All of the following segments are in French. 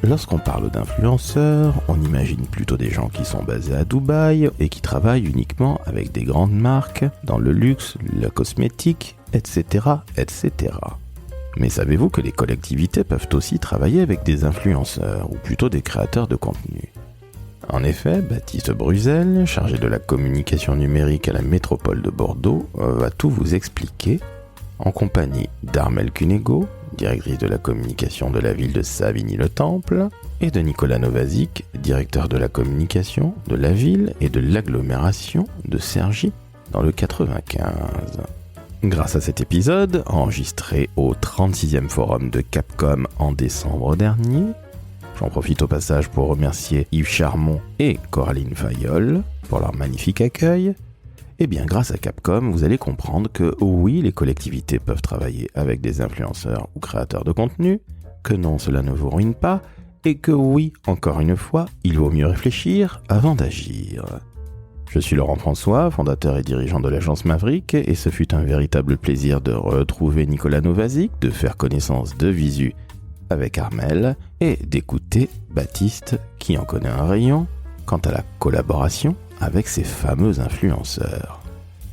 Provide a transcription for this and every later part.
Lorsqu'on parle d'influenceurs, on imagine plutôt des gens qui sont basés à Dubaï et qui travaillent uniquement avec des grandes marques dans le luxe, la cosmétique, etc., etc. Mais savez-vous que les collectivités peuvent aussi travailler avec des influenceurs, ou plutôt des créateurs de contenu ? En effet, Baptiste Bruzel, chargé de la communication numérique à la métropole de Bordeaux, va tout vous expliquer, en compagnie d'Armelle Cunego, directrice de la communication de la ville de Savigny-le-Temple, et de Nicolas Novazic, directeur de la communication de la ville et de l'agglomération de Cergy, dans le 95. Grâce à cet épisode, enregistré au 36e forum de Capcom en décembre dernier, j'en profite au passage pour remercier Yves Charmont et Coraline Fayol pour leur magnifique accueil. Eh bien, grâce à Capcom, vous allez comprendre que oui, les collectivités peuvent travailler avec des influenceurs ou créateurs de contenu, que non, cela ne vous ruine pas, et que oui, encore une fois, il vaut mieux réfléchir avant d'agir. Je suis Laurent François, fondateur et dirigeant de l'agence Maverick, et ce fut un véritable plaisir de retrouver Nicolas Novazic, de faire connaissance de visu avec Armelle, et d'écouter Baptiste, qui en connaît un rayon, quant à la collaboration avec ces fameux influenceurs.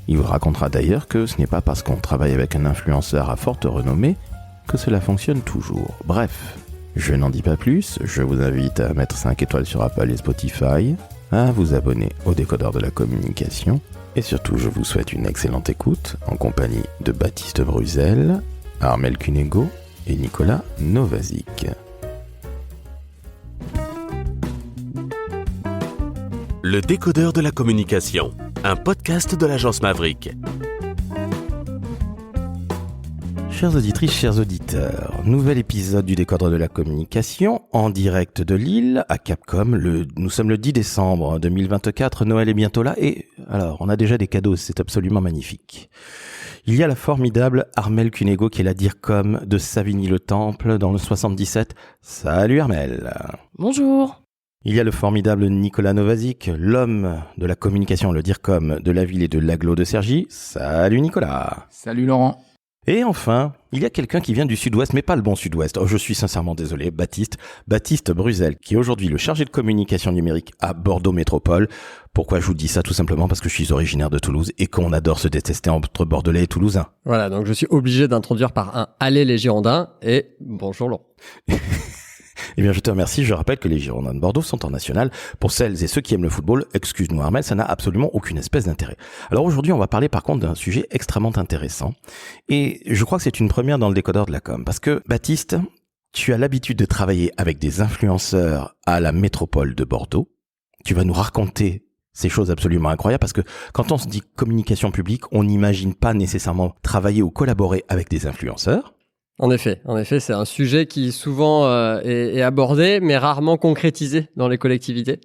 Il vous racontera d'ailleurs que ce n'est pas parce qu'on travaille avec un influenceur à forte renommée que cela fonctionne toujours. Bref, je n'en dis pas plus, je vous invite à mettre 5 étoiles sur Apple et Spotify, à vous abonner au décodeur de la communication, et surtout je vous souhaite une excellente écoute en compagnie de Baptiste Bruzel, Armelle Cunego et Nicolas Novazic. Le décodeur de la communication, un podcast de l'agence Maverick. Chères auditrices, chers auditeurs, nouvel épisode du décodeur de la communication en direct de Lille à Capcom. Nous sommes le 10 décembre 2024, Noël est bientôt là et alors on a déjà des cadeaux, c'est absolument magnifique. Il y a la formidable Armelle Cunego qui est la DIRCOM de Savigny-le-Temple dans le 77. Salut Armelle. Bonjour. Il y a le formidable Nicolas Novazic, l'homme de la communication, le DIRCOM de la ville et de l'agglo de Cergy. Salut Nicolas. Salut Laurent. Et enfin, il y a quelqu'un qui vient du sud-ouest, mais pas le bon sud-ouest. Oh, je suis sincèrement désolé, Baptiste Bruzel, qui est aujourd'hui le chargé de communication numérique à Bordeaux Métropole. Pourquoi je vous dis ça? Tout simplement parce que je suis originaire de Toulouse et qu'on adore se détester entre Bordelais et Toulousains. Voilà, donc je suis obligé d'introduire par un « Allez les Girondins » et « Bonjour Laurent ». Eh bien, je te remercie. Je rappelle que les Girondins de Bordeaux sont en national. Pour celles et ceux qui aiment le football, excuse-moi Armelle, ça n'a absolument aucune espèce d'intérêt. Alors aujourd'hui, on va parler par contre d'un sujet extrêmement intéressant. Et je crois que c'est une première dans le décodeur de la com. Parce que, Baptiste, tu as l'habitude de travailler avec des influenceurs à la métropole de Bordeaux. Tu vas nous raconter ces choses absolument incroyables parce que quand on se dit communication publique, on n'imagine pas nécessairement travailler ou collaborer avec des influenceurs. En effet, c'est un sujet qui souvent est abordé, mais rarement concrétisé dans les collectivités.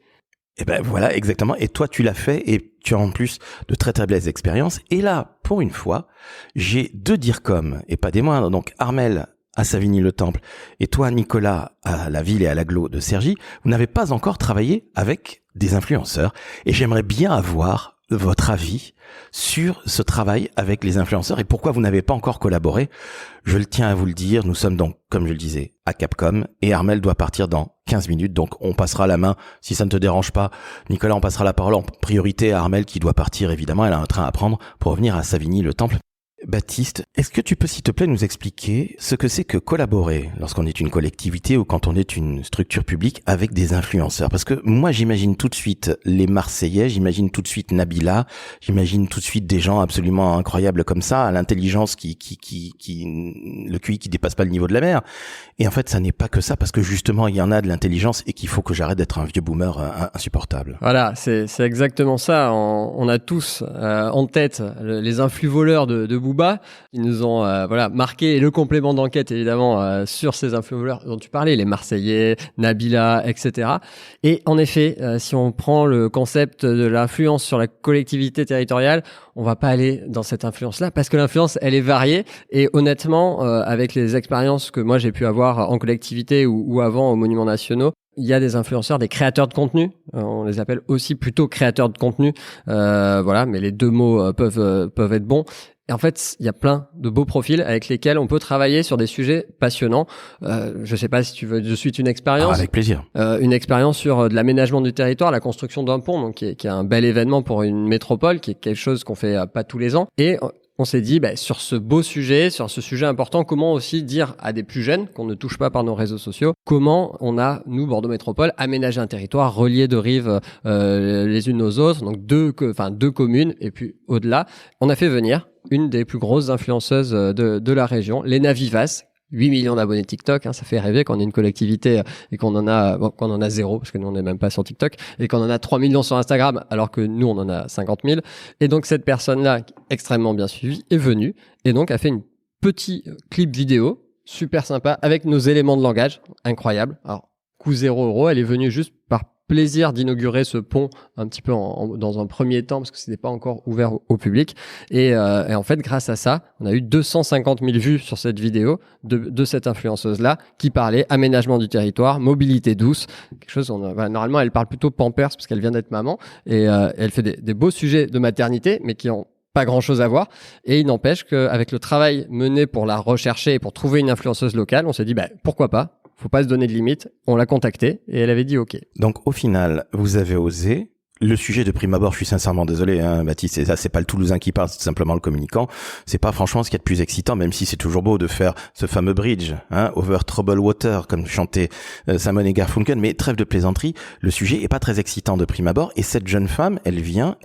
Et ben voilà, exactement. Et toi, tu l'as fait et tu as en plus de très très belles expériences. Et là, pour une fois, j'ai deux DIRCOM et pas des moindres. Donc Armelle à Savigny-le-Temple et toi, Nicolas, à la ville et à l'agglo de Cergy. Vous n'avez pas encore travaillé avec des influenceurs. Et j'aimerais bien avoir votre avis sur ce travail avec les influenceurs et pourquoi vous n'avez pas encore collaboré. Je le tiens à vous le dire, nous sommes donc, comme je le disais, à Capcom et Armelle doit partir dans 15 minutes, donc on passera la main, si ça ne te dérange pas. Nicolas, on passera la parole en priorité à Armelle qui doit partir évidemment, elle a un train à prendre pour revenir à Savigny-le-Temple. Baptiste, est-ce que tu peux s'il te plaît nous expliquer ce que c'est que collaborer lorsqu'on est une collectivité ou quand on est une structure publique avec des influenceurs? Parce que moi j'imagine tout de suite les Marseillais, j'imagine tout de suite Nabila, j'imagine tout de suite des gens absolument incroyables comme ça, à l'intelligence qui le QI qui dépasse pas le niveau de la mer. Et en fait ça n'est pas que ça parce que justement il y en a de l'intelligence et qu'il faut que j'arrête d'être un vieux boomer insupportable. Voilà, c'est exactement ça. On a tous en tête les influx voleurs de Booba. Ils nous ont marqué et le complément d'enquête évidemment sur ces influenceurs dont tu parlais, les Marseillais, Nabila, etc. Et en effet, si on prend le concept de l'influence sur la collectivité territoriale, on va pas aller dans cette influence-là parce que l'influence, elle est variée et honnêtement, avec les expériences que moi j'ai pu avoir en collectivité ou avant aux monuments nationaux, il y a des influenceurs, des créateurs de contenu. On les appelle aussi plutôt créateurs de contenu. Mais les deux mots peuvent être bons. Et en fait, il y a plein de beaux profils avec lesquels on peut travailler sur des sujets passionnants. Je sais pas si tu veux de suite une expérience. Avec plaisir. Une expérience sur de l'aménagement du territoire, la construction d'un pont, donc qui est un bel événement pour une métropole, qui est quelque chose qu'on fait pas tous les ans. Et on s'est dit, sur ce beau sujet, sur ce sujet important, comment aussi dire à des plus jeunes qu'on ne touche pas par nos réseaux sociaux, comment on a, nous, Bordeaux Métropole, aménagé un territoire relié de rives les unes aux autres, donc deux communes, et puis au-delà, on a fait venir une des plus grosses influenceuses de la région, Léna Vivas, 8 millions d'abonnés TikTok, ça fait rêver quand on est une collectivité et qu'on en a 0, parce que nous on n'est même pas sur TikTok, et qu'on en a 3 millions sur Instagram, alors que nous on en a 50 000. Et donc cette personne-là, extrêmement bien suivie, est venue, et donc a fait une petit clip vidéo, super sympa, avec nos éléments de langage, incroyable. Alors, coût 0 €, elle est venue juste par plaisir d'inaugurer ce pont un petit peu dans un premier temps parce que c'était pas encore ouvert au public et en fait grâce à ça on a eu 250 000 vues sur cette vidéo de cette influenceuse là qui parlait aménagement du territoire, mobilité douce, quelque chose normalement elle parle plutôt Pampers parce qu'elle vient d'être maman et elle fait des beaux sujets de maternité mais qui ont pas grand chose à voir et il n'empêche qu'avec le travail mené pour la rechercher et pour trouver une influenceuse locale on s'est dit pourquoi pas. Faut pas se donner de limite. On l'a contactée et elle avait dit OK. Donc au final, vous avez osé. Le sujet de prime abord, je suis sincèrement désolé, Baptiste, c'est pas le Toulousain qui parle, c'est simplement le communicant. C'est pas franchement ce qu'il y a de plus excitant, même si c'est toujours beau de faire ce fameux bridge, over troubled water, comme chantait Simon et Garfunkel. Mais trêve de plaisanterie, le sujet est pas très excitant de prime abord. Et cette jeune femme, elle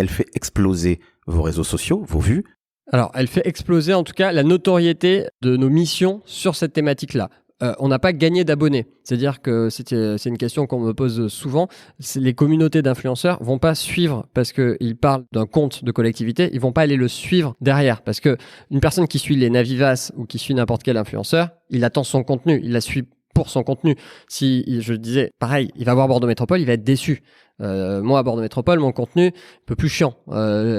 fait exploser vos réseaux sociaux, vos vues. Alors, elle fait exploser en tout cas la notoriété de nos missions sur cette thématique-là. On n'a pas gagné d'abonnés. C'est-à-dire que c'est une question qu'on me pose souvent. Les communautés d'influenceurs vont pas suivre parce qu'ils parlent d'un compte de collectivité. Ils vont pas aller le suivre derrière. Parce que une personne qui suit Léna Vivas ou qui suit n'importe quel influenceur, il attend son contenu. Il la suit pour son contenu. Si je disais, pareil, il va voir Bordeaux Métropole, il va être déçu. Moi, à Bordeaux Métropole, mon contenu un peu plus chiant,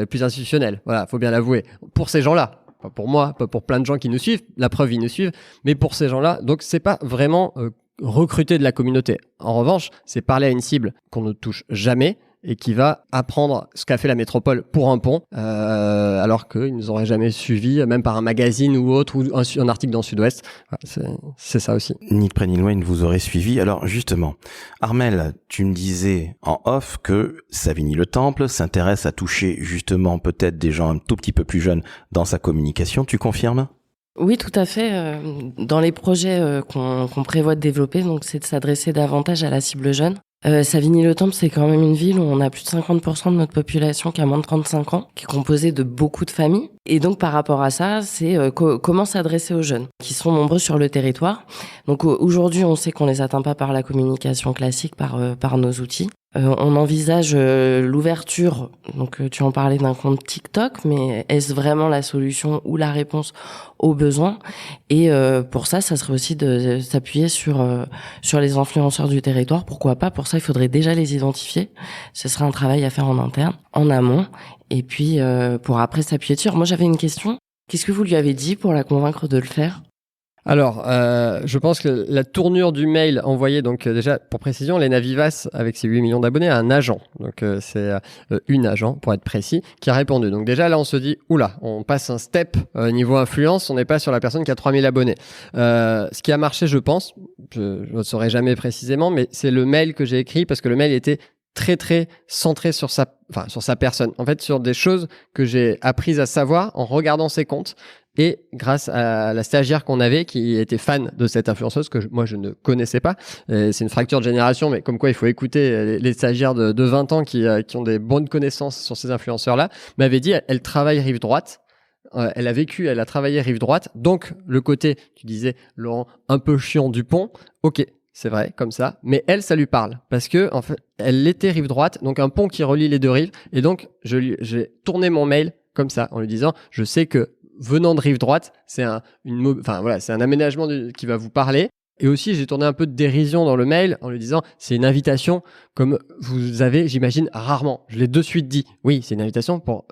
plus institutionnel. Voilà, faut bien l'avouer. Pour ces gens-là. Pas pour moi, pas pour plein de gens qui nous suivent. La preuve, ils nous suivent. Mais pour ces gens-là, donc c'est pas vraiment recruter de la communauté. En revanche, c'est parler à une cible qu'on ne touche jamais et qui va apprendre ce qu'a fait la métropole pour un pont, alors qu'ils nous auraient jamais suivi, même par un magazine ou autre, ou un article dans Sud-Ouest. Voilà, c'est ça aussi. Ni de près ni de loin, ils vous auraient suivi. Alors justement, Armelle, tu me disais en off que Savigny-le-Temple s'intéresse à toucher justement peut-être des gens un tout petit peu plus jeunes dans sa communication. Tu confirmes ? Oui, tout à fait. Dans les projets qu'on prévoit de développer, donc c'est de s'adresser davantage à la cible jeune. Savigny-le-Temple, c'est quand même une ville où on a plus de 50% de notre population qui a moins de 35 ans, qui est composée de beaucoup de familles. Et donc, par rapport à ça, c'est comment s'adresser aux jeunes, qui sont nombreux sur le territoire. Donc, aujourd'hui, on sait qu'on les atteint pas par la communication classique, par nos outils. On envisage l'ouverture, donc tu en parlais d'un compte TikTok, mais est-ce vraiment la solution ou la réponse aux besoins ? Et pour ça serait aussi de s'appuyer sur les influenceurs du territoire. Pourquoi pas ? Pour ça, il faudrait déjà les identifier. Ce serait un travail à faire en interne, en amont, et puis pour après s'appuyer dessus. Moi, j'avais une question. Qu'est-ce que vous lui avez dit pour la convaincre de le faire ? Alors, je pense que la tournure du mail envoyé, donc déjà pour précision, Léna Vivas avec ses 8 millions d'abonnés a un agent, donc c'est une agent pour être précis, qui a répondu. Donc déjà là on se dit, oula, on passe un step niveau influence, on n'est pas sur la personne qui a 3000 abonnés. Ce qui a marché, je pense, je ne saurais jamais précisément, mais c'est le mail que j'ai écrit parce que le mail était très très centré sur sa personne. En fait, sur des choses que j'ai apprises à savoir en regardant ses comptes. Et grâce à la stagiaire qu'on avait qui était fan de cette influenceuse que moi je ne connaissais pas, c'est une fracture de génération, mais comme quoi il faut écouter les stagiaires de 20 ans qui ont des bonnes connaissances sur ces influenceurs-là, m'avait dit elle travaille rive droite, elle a travaillé rive droite, donc le côté, tu disais Laurent, un peu chiant du pont, ok, c'est vrai, comme ça, mais elle, ça lui parle, parce que en fait, elle était rive droite, donc un pont qui relie les deux rives, et j'ai tourné mon mail comme ça, en lui disant, je sais que venant de rive droite, c'est un aménagement qui va vous parler. Et aussi, j'ai tourné un peu de dérision dans le mail en lui disant c'est une invitation comme vous avez, j'imagine, rarement. Je l'ai de suite dit. Oui, c'est une invitation pour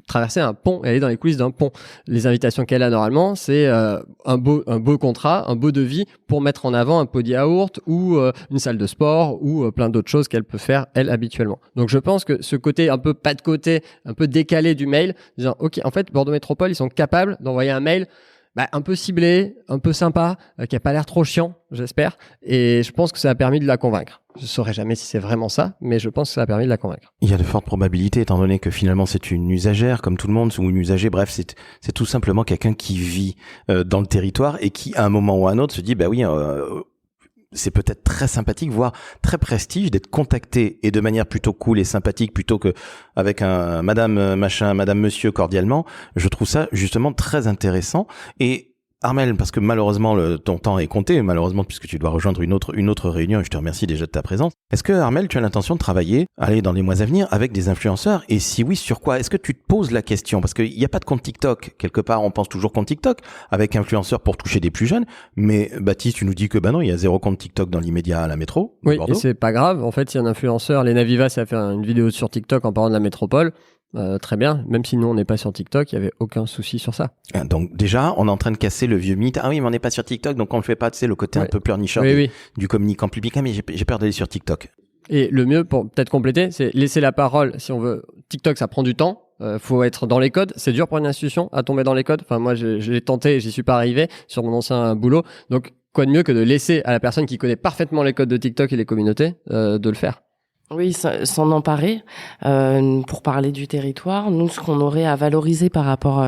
traverser un pont et aller dans les coulisses d'un pont. Les invitations qu'elle a normalement, c'est un beau contrat, un beau devis pour mettre en avant un pot de yaourt ou une salle de sport ou plein d'autres choses qu'elle peut faire, elle, habituellement. Donc, je pense que ce côté un peu pas de côté, un peu décalé du mail, disant OK, en fait, Bordeaux Métropole, ils sont capables d'envoyer un mail un peu ciblé, un peu sympa, qui a pas l'air trop chiant, j'espère. Et je pense que ça a permis de la convaincre. Je saurais jamais si c'est vraiment ça, mais je pense que ça a permis de la convaincre. Il y a de fortes probabilités, étant donné que finalement c'est une usagère, comme tout le monde, ou une usager, bref, c'est tout simplement quelqu'un qui vit dans le territoire et qui, à un moment ou à un autre, se dit, bah oui, c'est peut-être très sympathique, voire très prestige d'être contacté et de manière plutôt cool et sympathique plutôt que avec un madame machin, madame monsieur cordialement. Je trouve ça justement très intéressant. Et Armelle, parce que malheureusement ton temps est compté, malheureusement puisque tu dois rejoindre une autre réunion et je te remercie déjà de ta présence. Est-ce que Armelle, tu as l'intention de travailler, dans les mois à venir avec des influenceurs et si oui, sur quoi? Est-ce que tu te poses la question? Parce qu'il n'y a pas de compte TikTok. Quelque part, on pense toujours compte TikTok avec influenceurs pour toucher des plus jeunes. Mais Baptiste, tu nous dis que non, il y a 0 compte TikTok dans l'immédiat à la métro. Oui, Bordeaux. et c'est pas grave. En fait, il y a un influenceur, Léna Vivas, a fait une vidéo sur TikTok en parlant de la métropole. Très bien, même si nous on n'est pas sur TikTok, il y avait aucun souci sur ça. Donc déjà, on est en train de casser le vieux mythe. Ah oui, mais on n'est pas sur TikTok, donc on le fait pas. Tu sais, le côté un peu pleurnicheur du communicant public. Ah mais j'ai peur d'aller sur TikTok. Et le mieux, pour peut-être compléter, c'est laisser la parole. Si on veut, TikTok, ça prend du temps. Faut être dans les codes. C'est dur pour une institution à tomber dans les codes. Enfin, moi, j'ai tenté, j'y suis pas arrivé sur mon ancien boulot. Donc, quoi de mieux que de laisser à la personne qui connaît parfaitement les codes de TikTok et les communautés de le faire. Oui, s'en emparer. Pour parler du territoire, nous, ce qu'on aurait à valoriser par rapport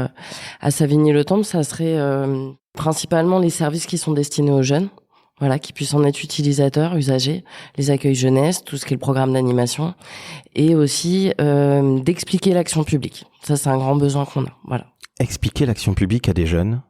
à Savigny-le-Temple, ça serait principalement les services qui sont destinés aux jeunes, voilà, qui puissent en être utilisateurs, usagers, les accueils jeunesse, tout ce qui est le programme d'animation, et aussi d'expliquer l'action publique. Ça, c'est un grand besoin qu'on a. Voilà. Expliquer l'action publique à des jeunes.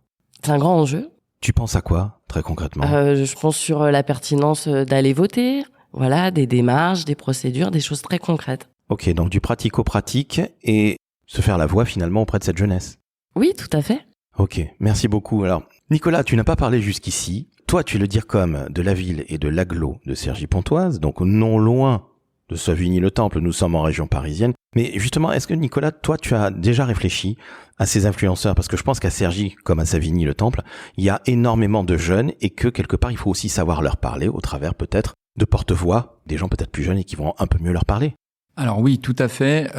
C'est un grand enjeu. Tu penses à quoi, très concrètement? Je pense sur la pertinence d'aller voter. Voilà, des démarches, des procédures, des choses très concrètes. Ok, donc du pratico-pratique et se faire la voix finalement auprès de cette jeunesse. Oui, tout à fait. Ok, merci beaucoup. Alors, Nicolas, tu n'as pas parlé jusqu'ici. Toi, tu es le DIRCOM de la ville et de l'agglo de Cergy-Pontoise, donc non loin de Savigny-le-Temple, nous sommes en région parisienne. Mais justement, est-ce que Nicolas, toi, tu as déjà réfléchi à ces influenceurs? Parce que je pense qu'à Cergy, comme à Savigny-le-Temple, il y a énormément de jeunes et que quelque part, il faut aussi savoir leur parler au travers peut-être de porte-voix, des gens peut-être plus jeunes et qui vont un peu mieux leur parler. Alors oui, tout à fait.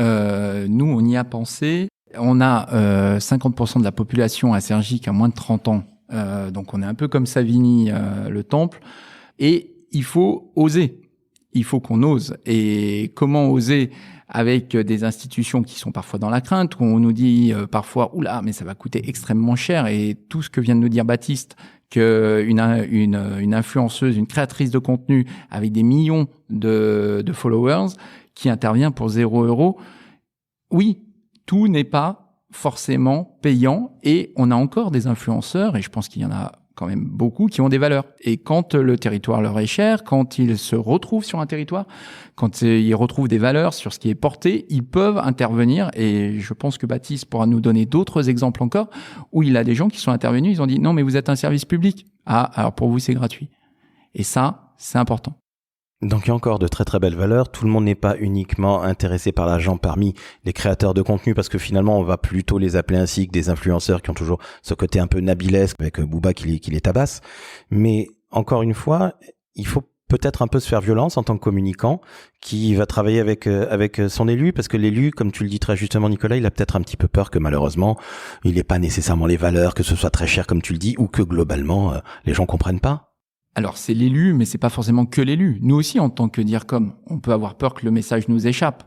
Nous, on y a pensé. On a 50% de la population à Cergy qui a moins de 30 ans. Donc on est un peu comme Savigny, le Temple. Et il faut oser. Il faut qu'on ose. Et comment oser avec des institutions qui sont parfois dans la crainte, où on nous dit parfois « Oula, mais ça va coûter extrêmement cher ». Et tout ce que vient de nous dire Baptiste, qu'une influenceuse, une créatrice de contenu avec des millions de followers qui intervient pour 0 €. Oui, tout n'est pas forcément payant et on a encore des influenceurs et je pense qu'il y en a quand même beaucoup qui ont des valeurs. Et quand le territoire leur est cher, quand ils se retrouvent sur un territoire, quand ils retrouvent des valeurs sur ce qui est porté, ils peuvent intervenir. Et je pense que Baptiste pourra nous donner d'autres exemples encore où il a des gens qui sont intervenus, ils ont dit non mais vous êtes un service public. Ah, alors pour vous c'est gratuit. Et ça, c'est important. Donc il y a encore de très très belles valeurs. Tout le monde n'est pas uniquement intéressé par l'argent parmi les créateurs de contenu parce que finalement on va plutôt les appeler ainsi que des influenceurs qui ont toujours ce côté un peu nabilesque avec Booba qui les tabasse. Mais encore une fois, il faut peut-être un peu se faire violence en tant que communicant qui va travailler avec son élu parce que l'élu, comme tu le dis très justement Nicolas, il a peut-être un petit peu peur que malheureusement il n'ait pas nécessairement les valeurs, que ce soit très cher comme tu le dis ou que globalement les gens comprennent pas. Alors c'est l'élu, mais c'est pas forcément que l'élu. Nous aussi, en tant que DIRCOM, on peut avoir peur que le message nous échappe.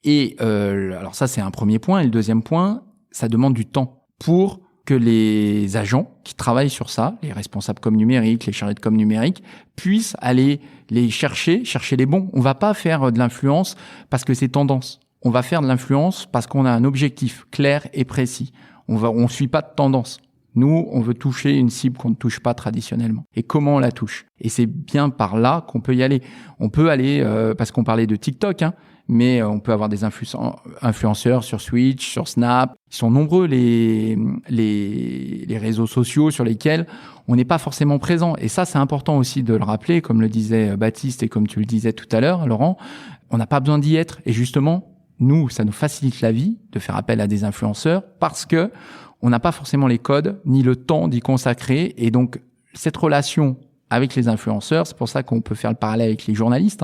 Et alors ça, c'est un premier point. Et le deuxième point, ça demande du temps pour que les agents qui travaillent sur ça, les responsables com numérique, les chargés de com numérique, puissent aller les chercher les bons. On va pas faire de l'influence parce que c'est tendance. On va faire de l'influence parce qu'on a un objectif clair et précis. On suit pas de tendance. Nous, on veut toucher une cible qu'on ne touche pas traditionnellement. Et comment on la touche? Et c'est bien par là qu'on peut y aller. On peut aller, parce qu'on parlait de TikTok, mais on peut avoir des influenceurs sur Twitch, sur Snap. Ils sont nombreux les réseaux sociaux sur lesquels on n'est pas forcément présent. Et ça, c'est important aussi de le rappeler, comme le disait Baptiste et comme tu le disais tout à l'heure, Laurent. On n'a pas besoin d'y être. Et justement, nous, ça nous facilite la vie de faire appel à des influenceurs parce que on n'a pas forcément les codes ni le temps d'y consacrer. Et donc, cette relation avec les influenceurs, c'est pour ça qu'on peut faire le parallèle avec les journalistes,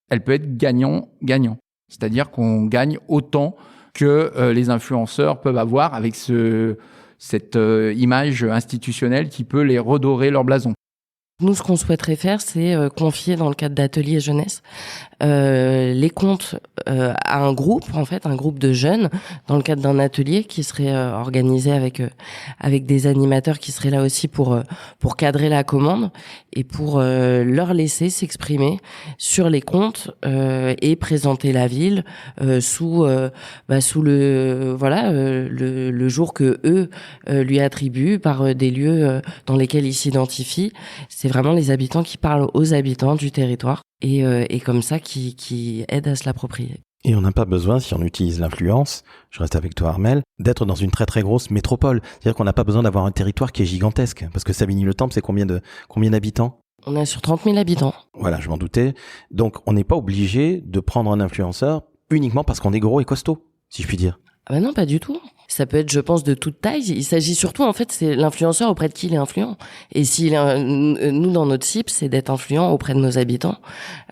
elle peut être gagnant-gagnant. C'est-à-dire qu'on gagne autant que les influenceurs peuvent avoir avec cette image institutionnelle qui peut les redorer leur blason. Nous, ce qu'on souhaiterait faire, c'est confier dans le cadre d'ateliers jeunesse les comptes à un groupe, en fait, un groupe de jeunes, dans le cadre d'un atelier qui serait organisé avec des animateurs qui seraient là aussi pour cadrer la commande et pour leur laisser s'exprimer sur les comptes et présenter la ville sous le jour que eux lui attribuent par des lieux dans lesquels ils s'identifient. C'est vraiment les habitants qui parlent aux habitants du territoire et comme ça qui aident à se l'approprier. Et on n'a pas besoin, si on utilise l'influence, je reste avec toi Armel, d'être dans une très très grosse métropole. C'est-à-dire qu'on n'a pas besoin d'avoir un territoire qui est gigantesque. Parce que Savigny-le-Temple, c'est combien d'habitants ? On est sur 30 000 habitants. Voilà, je m'en doutais. Donc on n'est pas obligé de prendre un influenceur uniquement parce qu'on est gros et costaud, si je puis dire. Ah ben non, pas du tout. Ça peut être, je pense, de toute taille. Il s'agit surtout, en fait, c'est l'influenceur auprès de qui il est influent. Et nous, dans notre cible, c'est d'être influent auprès de nos habitants,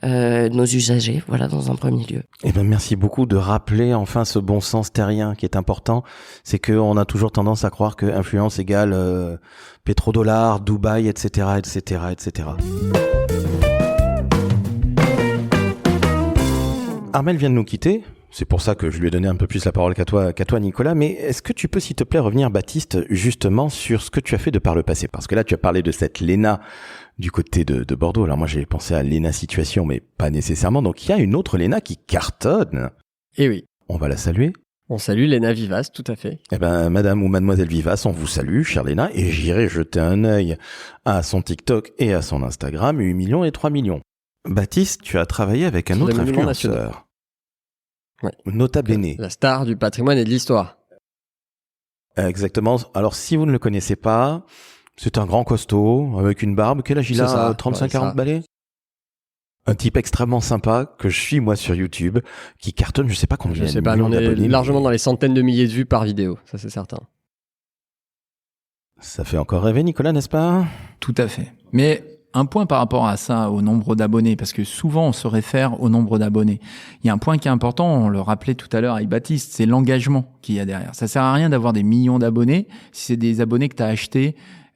nos usagers, voilà, dans un premier lieu. Eh ben, merci beaucoup de rappeler enfin ce bon sens terrien qui est important. C'est qu'on a toujours tendance à croire que influence égale pétrodollar, Dubaï, etc., etc., etc. Armel vient de nous quitter. C'est pour ça que je lui ai donné un peu plus la parole qu'à toi, Nicolas. Mais est-ce que tu peux, s'il te plaît, revenir, Baptiste, justement sur ce que tu as fait de par le passé? Parce que là, tu as parlé de cette Léna du côté de Bordeaux. Alors moi, j'ai pensé à Léna Situation, mais pas nécessairement. Donc, il y a une autre Léna qui cartonne. Eh oui. On va la saluer. On salue Léna Vivas, tout à fait. Eh ben, madame ou mademoiselle Vivas, on vous salue, chère Léna, et j'irai jeter un œil à son TikTok et à son Instagram, 8 millions et 3 millions. Baptiste, tu as travaillé avec un autre influenceur. Ouais. Nota Bene. La star du patrimoine et de l'histoire. Exactement. Alors, si vous ne le connaissez pas, c'est un grand costaud, avec une barbe. Quel âge il a? 35-40 balais? Un type extrêmement sympa, que je suis moi sur YouTube, qui cartonne, je sais pas combien. Je sais pas, mais on est largement dans les centaines de milliers de vues par vidéo, ça c'est certain. Ça fait encore rêver, Nicolas, n'est-ce pas? Tout à fait. Mais un point par rapport à ça, au nombre d'abonnés, parce que souvent on se réfère au nombre d'abonnés. Il y a un point qui est important, on le rappelait tout à l'heure avec Baptiste, c'est l'engagement qu'il y a derrière. Ça sert à rien d'avoir des millions d'abonnés si c'est des abonnés que tu as achetés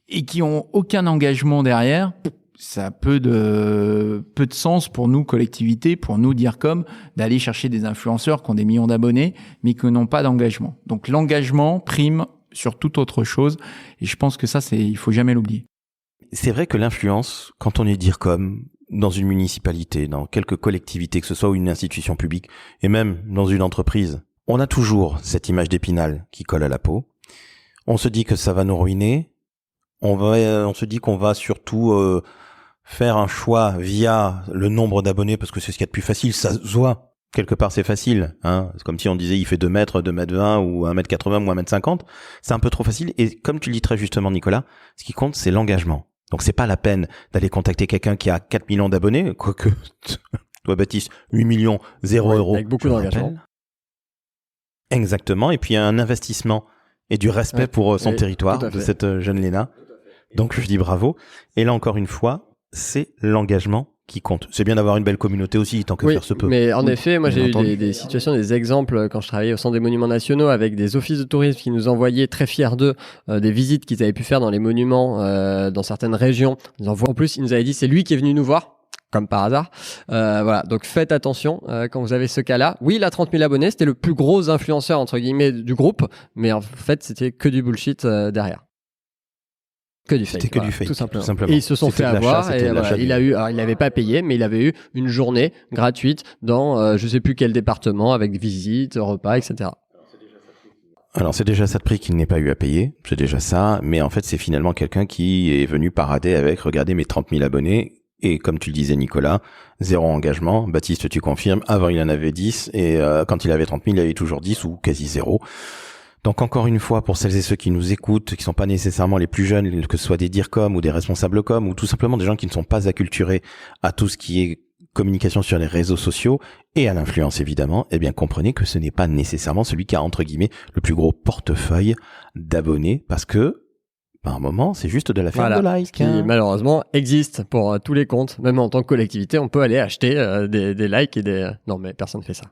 et qui ont aucun engagement derrière. Ça a peu de sens pour nous, collectivités, pour nous, DIRCOM, d'aller chercher des influenceurs qui ont des millions d'abonnés, mais qui n'ont pas d'engagement. Donc l'engagement prime sur toute autre chose, et je pense que ça, il faut jamais l'oublier. C'est vrai que l'influence, quand on est DIRCOM, dans une municipalité, dans quelques collectivités, que ce soit une institution publique, et même dans une entreprise, on a toujours cette image d'Épinal qui colle à la peau. On se dit que ça va nous ruiner. On se dit qu'on va surtout faire un choix via le nombre d'abonnés, parce que c'est ce qu'il y a de plus facile, ça se voit. Quelque part, c'est facile, hein. C'est comme si on disait il fait 2 mètres, 2 mètres 20 ou 1 mètre 80 ou 1 mètre 50. C'est un peu trop facile. Et comme tu le dis très justement, Nicolas, ce qui compte, c'est l'engagement. Donc c'est pas la peine d'aller contacter quelqu'un qui a 4 millions d'abonnés, quoique, toi Baptiste, 8 millions, 0 euros. Avec beaucoup d'engagement. Exactement. Et puis il y a un investissement et du respect pour son territoire de cette jeune Léna. Donc je dis bravo. Et là encore une fois, c'est l'engagement qui compte. C'est bien d'avoir une belle communauté aussi, tant que faire se peut. Mais en effet, moi j'ai eu des situations, des exemples quand je travaillais au Centre des Monuments Nationaux avec des offices de tourisme qui nous envoyaient, très fiers d'eux, des visites qu'ils avaient pu faire dans les monuments dans certaines régions. En plus, ils nous avaient dit c'est lui qui est venu nous voir. Comme par hasard. Voilà. Donc faites attention quand vous avez ce cas-là. Oui, il a 30 000 abonnés. C'était le plus gros influenceur, entre guillemets, du groupe. Mais en fait, c'était que du bullshit derrière. Que du fake. C'était que du fake, tout simplement. simplement. Et ils se sont fait avoir. Et voilà, il n'avait pas payé, mais il avait eu une journée gratuite dans je sais plus quel département avec visites, repas, etc. Alors c'est déjà ça de prix qu'il n'ait pas eu à payer. C'est déjà ça. Mais en fait, c'est finalement quelqu'un qui est venu parader avec, regardez mes 30 000 abonnés. Et comme tu le disais, Nicolas, 0 engagement. Baptiste, tu confirmes. Avant, il en avait 10. Et quand il avait 30 000, il avait toujours 10 ou quasi 0. Donc encore une fois, pour celles et ceux qui nous écoutent, qui sont pas nécessairement les plus jeunes, que ce soit des DIRCOM ou des responsables com, ou tout simplement des gens qui ne sont pas acculturés à tout ce qui est communication sur les réseaux sociaux et à l'influence évidemment, eh bien comprenez que ce n'est pas nécessairement celui qui a entre guillemets le plus gros portefeuille d'abonnés, parce que par un moment, c'est juste de la ferme de likes. Qui malheureusement existe pour tous les comptes. Même en tant que collectivité, on peut aller acheter des likes et des... Non, mais personne ne fait ça.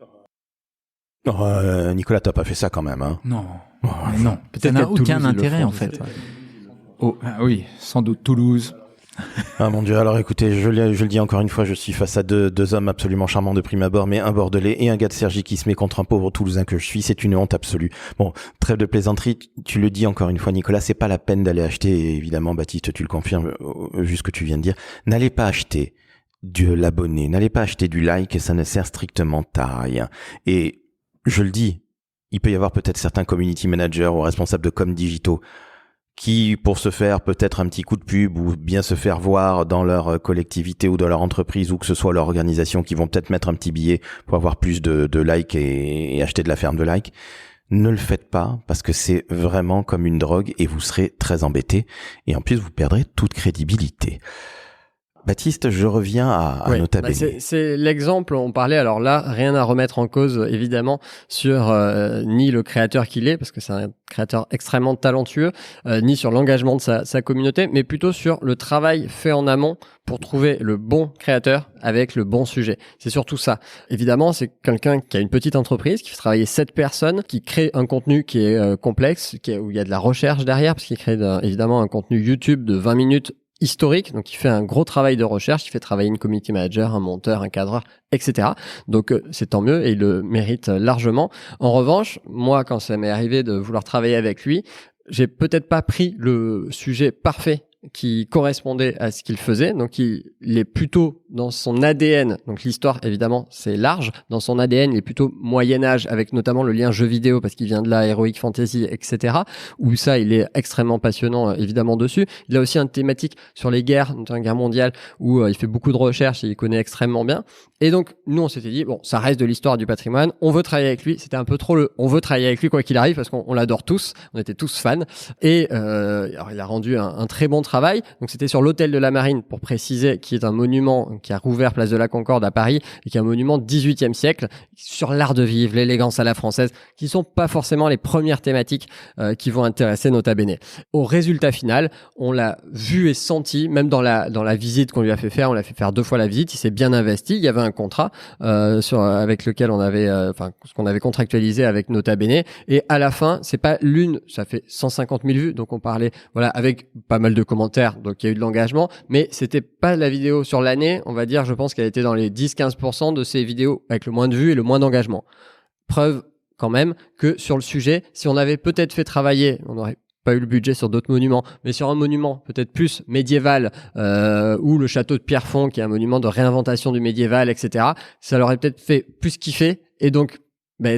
Nicolas, t'as pas fait ça quand même, hein? Non. Non. Ça n'a aucun intérêt, en fait. Oh, oui, sans doute Toulouse. Ah mon Dieu, alors écoutez, je le dis encore une fois, je suis face à deux hommes absolument charmants de prime abord, mais un Bordelais et un gars de Cergy qui se met contre un pauvre Toulousain que je suis, c'est une honte absolue. Bon, trêve de plaisanterie, tu le dis encore une fois Nicolas, c'est pas la peine d'aller acheter, et évidemment Baptiste tu le confirmes, vu ce que tu viens de dire, n'allez pas acheter de l'abonné, n'allez pas acheter du like, ça ne sert strictement à rien. Et je le dis, il peut y avoir peut-être certains community managers ou responsables de com digitaux qui, pour se faire peut-être un petit coup de pub ou bien se faire voir dans leur collectivité ou dans leur entreprise ou que ce soit leur organisation, qui vont peut-être mettre un petit billet pour avoir plus de likes et acheter de la ferme de likes. Ne le faites pas parce que c'est vraiment comme une drogue et vous serez très embêtés et en plus vous perdrez toute crédibilité. Baptiste, je reviens à Nota Bene. C'est l'exemple, on parlait, alors là, rien à remettre en cause, évidemment, sur ni le créateur qu'il est, parce que c'est un créateur extrêmement talentueux, ni sur l'engagement de sa communauté, mais plutôt sur le travail fait en amont pour trouver le bon créateur avec le bon sujet. C'est surtout ça. Évidemment, c'est quelqu'un qui a une petite entreprise, qui fait travailler 7 personnes, qui crée un contenu qui est complexe, où il y a de la recherche derrière, parce qu'il crée évidemment un contenu YouTube de 20 minutes historique, donc il fait un gros travail de recherche, il fait travailler une community manager, un monteur, un cadreur, etc. Donc c'est tant mieux et il le mérite largement. En revanche, moi quand ça m'est arrivé de vouloir travailler avec lui, j'ai peut-être pas pris le sujet parfait qui correspondait à ce qu'il faisait, donc il est plutôt dans son ADN, donc l'histoire évidemment c'est large, dans son ADN il est plutôt Moyen-Âge avec notamment le lien jeu vidéo parce qu'il vient de là, Heroic Fantasy, etc. où ça il est extrêmement passionnant évidemment dessus. Il a aussi une thématique sur les guerres, notamment la guerre mondiale où il fait beaucoup de recherches et il connaît extrêmement bien. Et donc nous on s'était dit bon ça reste de l'histoire du patrimoine, on veut travailler avec lui, c'était un peu trop on veut travailler avec lui quoi qu'il arrive parce qu'on l'adore tous, on était tous fans et alors il a rendu un très bon travail. Donc c'était sur l'hôtel de la Marine pour préciser, qui est un monument qui a rouvert place de la Concorde à Paris et qui est un monument 18e siècle sur l'art de vivre, l'élégance à la française, qui sont pas forcément les premières thématiques qui vont intéresser Nota Bene. Au résultat final, on l'a vu et senti, même dans la visite qu'on lui a fait faire, on l'a fait faire 2 fois la visite, il s'est bien investi, il y avait un contrat avec lequel on avait ce qu'on avait contractualisé avec Nota Bene et à la fin, c'est pas ça fait 150 000 vues, donc on parlait avec pas mal de commentaires, donc il y a eu de l'engagement, mais c'était pas la vidéo sur l'année, on va dire, je pense qu'elle était dans les 10-15% de ces vidéos avec le moins de vues et le moins d'engagement. Preuve quand même que sur le sujet, si on avait peut-être fait travailler, on n'aurait pas eu le budget sur d'autres monuments, mais sur un monument peut-être plus médiéval ou le château de Pierrefonds qui est un monument de réinventation du médiéval, etc. Ça l'aurait peut-être fait plus kiffer et donc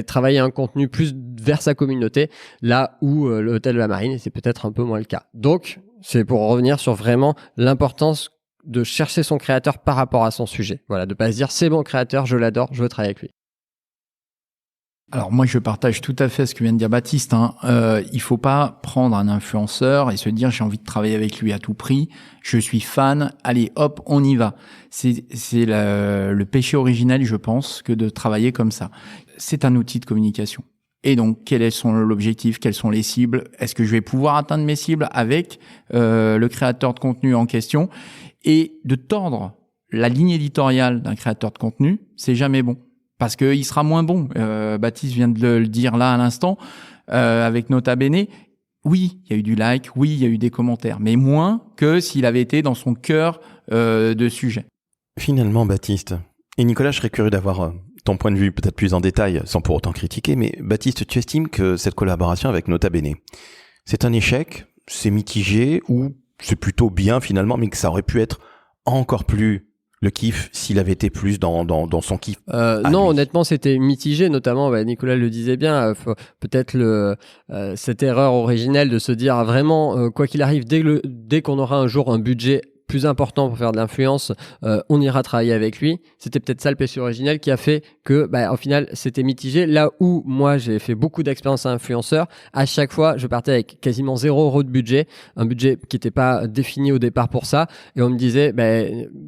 travailler un contenu plus vers sa communauté, là où l'hôtel de la Marine, c'est peut-être un peu moins le cas. Donc, c'est pour revenir sur vraiment l'importance de chercher son créateur par rapport à son sujet. Voilà, de pas se dire c'est mon créateur, je l'adore, je veux travailler avec lui. Alors moi je partage tout à fait ce que vient de dire Baptiste. Il faut pas prendre un influenceur et se dire j'ai envie de travailler avec lui à tout prix, je suis fan, allez hop on y va. C'est le péché originel je pense que de travailler comme ça. C'est un outil de communication. Et donc quel est l'objectif, quelles sont les cibles, est-ce que je vais pouvoir atteindre mes cibles avec le créateur de contenu en question, et de tordre la ligne éditoriale d'un créateur de contenu, c'est jamais bon. Parce qu'il sera moins bon. Baptiste vient de le dire là à l'instant, avec Nota Bene. Oui, il y a eu du like, oui, il y a eu des commentaires, mais moins que s'il avait été dans son cœur de sujet. Finalement, Baptiste, et Nicolas, je serais curieux d'avoir ton point de vue peut-être plus en détail, sans pour autant critiquer, mais Baptiste, tu estimes que cette collaboration avec Nota Bene, c'est un échec, c'est mitigé, ou c'est plutôt bien finalement, mais que ça aurait pu être encore plus le kiff s'il avait été plus dans son kiff? Non, honnêtement, c'était mitigé, notamment, Nicolas le disait bien, peut-être cette erreur originelle de se dire vraiment, quoi qu'il arrive, dès qu'on aura un jour un budget plus important pour faire de l'influence, on ira travailler avec lui. C'était peut-être ça le péché originel qui a fait que, au final, c'était mitigé. Là où moi, j'ai fait beaucoup d'expériences à influenceur, à chaque fois, je partais avec quasiment 0 € de budget, un budget qui n'était pas défini au départ pour ça. Et on me disait,